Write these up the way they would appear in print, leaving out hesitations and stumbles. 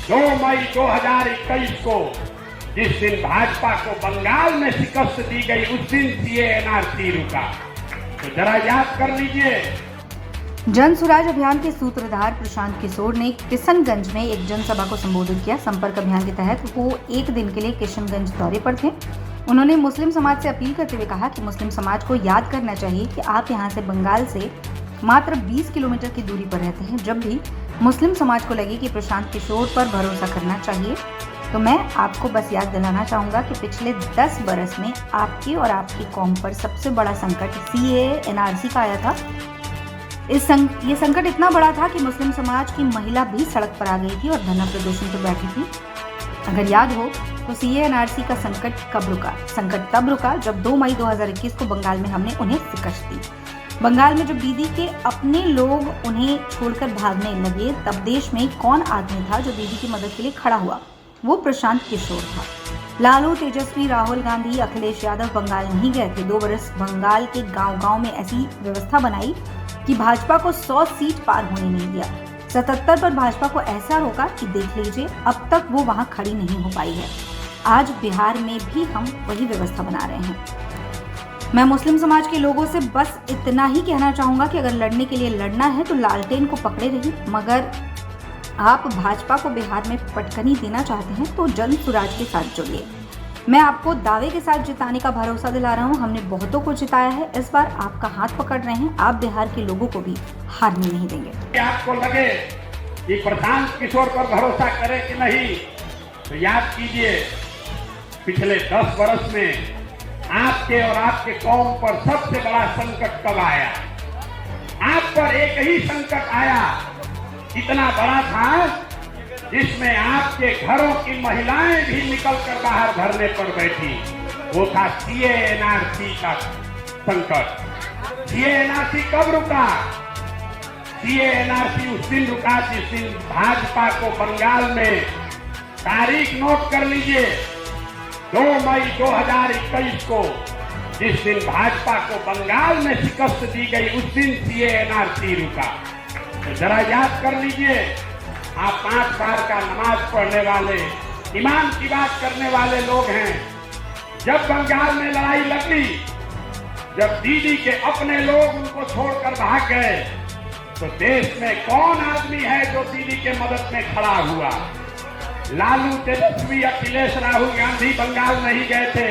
2 मई 2021 को जिस दिन भाजपा को बंगाल में शिकस्त दी गई उस दिन सीए एनआरसी रुका। तो जरा याद कर लीजिए। जन स्वराज अभियान के सूत्रधार प्रशांत किशोर ने किशनगंज में एक जनसभा को संबोधित किया। संपर्क अभियान के तहत वो एक दिन के लिए किशनगंज दौरे पर थे। उन्होंने मुस्लिम समाज से अपील करते हुए कहा कि मुस्लिम समाज को याद करना चाहिए कि आप यहां से बंगाल से मात्र 20 किलोमीटर की दूरी पर रहते हैं। जब भी मुस्लिम समाज को लगे कि प्रशांत किशोर पर भरोसा करना चाहिए, तो मैं आपको बस याद दिलाना चाहूँगा कि पिछले 10 बरस में आपकी और आपकी कौम पर सबसे बड़ा संकट सीएए एनआरसी का आया था। ये संकट इतना बड़ा था कि मुस्लिम समाज की महिला भी सड़क पर आ गई थी और धरना प्रदर्शन पर बैठी थी। अगर याद हो तो सीए एनआरसी का संकट कब रुका? संकट तब रुका जब 2 मई 2021 को बंगाल में हमने उन्हें शिकस्त दी। बंगाल में जब दीदी के अपने लोग उन्हें छोड़कर भागने लगे, तब देश में कौन आदमी था जो दीदी की मदद के लिए खड़ा हुआ? वो प्रशांत किशोर था। लालू, तेजस्वी, राहुल गांधी, अखिलेश यादव बंगाल नहीं गए थे। 2 बरस बंगाल के गांव-गांव में ऐसी व्यवस्था बनाई कि भाजपा को 100 सीट पार होने नहीं दिया। 77 पर भाजपा को ऐसा रोका कि देख लीजिए अब तक वो वहां खड़ी नहीं हो पाई है। आज बिहार में भी हम वही व्यवस्था बना रहे हैं। मैं मुस्लिम समाज के लोगों से बस इतना ही कहना चाहूंगा कि अगर लड़ने के लिए लड़ना है तो लालटेन को पकड़े रहिए, मगर आप भाजपा को बिहार में पटकनी देना चाहते हैं तो जन स्वराज के साथ जुड़िए। मैं आपको दावे के साथ जिताने का भरोसा दिला रहा हूं। हमने बहुतों को जिताया है, इस बार आपका हाथ पकड़ रहे हैं। आप बिहार के लोगों को भी हारने नहीं देंगे। आपको लगे कि प्रशांत किशोर पर भरोसा करें कि नहीं, तो याद कीजिए पिछले 10 वर्ष में आपके और आपके कौम पर सबसे बड़ा संकट कब आया? आप पर एक ही संकट आया, इतना बड़ा था जिसमें आपके घरों की महिलाएं भी निकलकर बाहर धरने पर बैठी। वो था सीए एनआरसी का संकट। सीए एनआरसी कब रुका? सीए एनआरसी उस दिन रुका जिस दिन भाजपा को बंगाल में, तारीख नोट कर लीजिए, 2 मई 2021 को जिस दिन भाजपा को बंगाल में शिकस्त दी गई उस दिन सीए एनआरसी रुका। तो जरा याद कर लीजिए। आप 5 बार का नमाज पढ़ने वाले, ईमान की बात करने वाले लोग हैं। जब बंगाल में लड़ाई लगी, जब दीदी के अपने लोग उनको छोड़कर भाग गए, तो देश में कौन आदमी है जो दीदी के मदद में खड़ा हुआ? लालू, तेजस्वी, अखिलेश, राहुल गांधी बंगाल नहीं गए थे।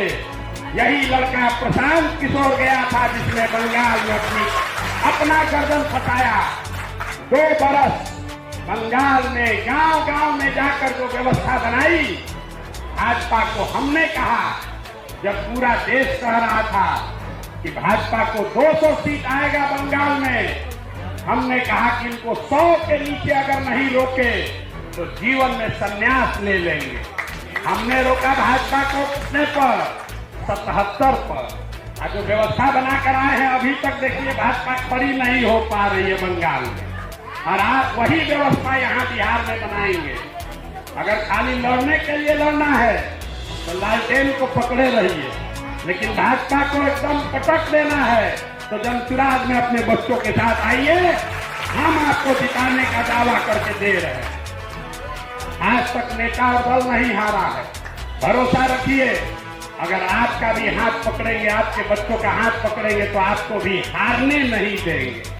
यही लड़का प्रशांत किशोर गया था जिसने बंगाल में अपना गर्दन फसाया। 2 बरस बंगाल में गांव-गांव में जाकर जो व्यवस्था बनाई, भाजपा को हमने कहा, जब पूरा देश कह रहा था कि भाजपा को 200 सीट आएगा बंगाल में, हमने कहा कि इनको 100 के नीचे अगर नहीं रोके तो जीवन में संन्यास ले लेंगे। हमने रोका भाजपा को कितने पर? 77 पर। और जो व्यवस्था बनाकर आए हैं अभी तक देखिए भाजपा खड़ी नहीं हो पा रही है बंगाल में, और आप वही व्यवस्था यहाँ बिहार में बनाएंगे। अगर खाली लड़ने के लिए लड़ना है तो लालटेन को पकड़े रहिए, लेकिन भाजपा को एकदम पटक देना है तो जनसुराज में अपने बच्चों के साथ आइए। हम आपको जिताने का दावा करके दे रहे हैं। आज तक नेता और दल नहीं हारा है। भरोसा रखिए, अगर आपका भी हाथ पकड़ेंगे, आपके बच्चों का हाथ पकड़ेंगे तो आपको भी हारने नहीं देंगे।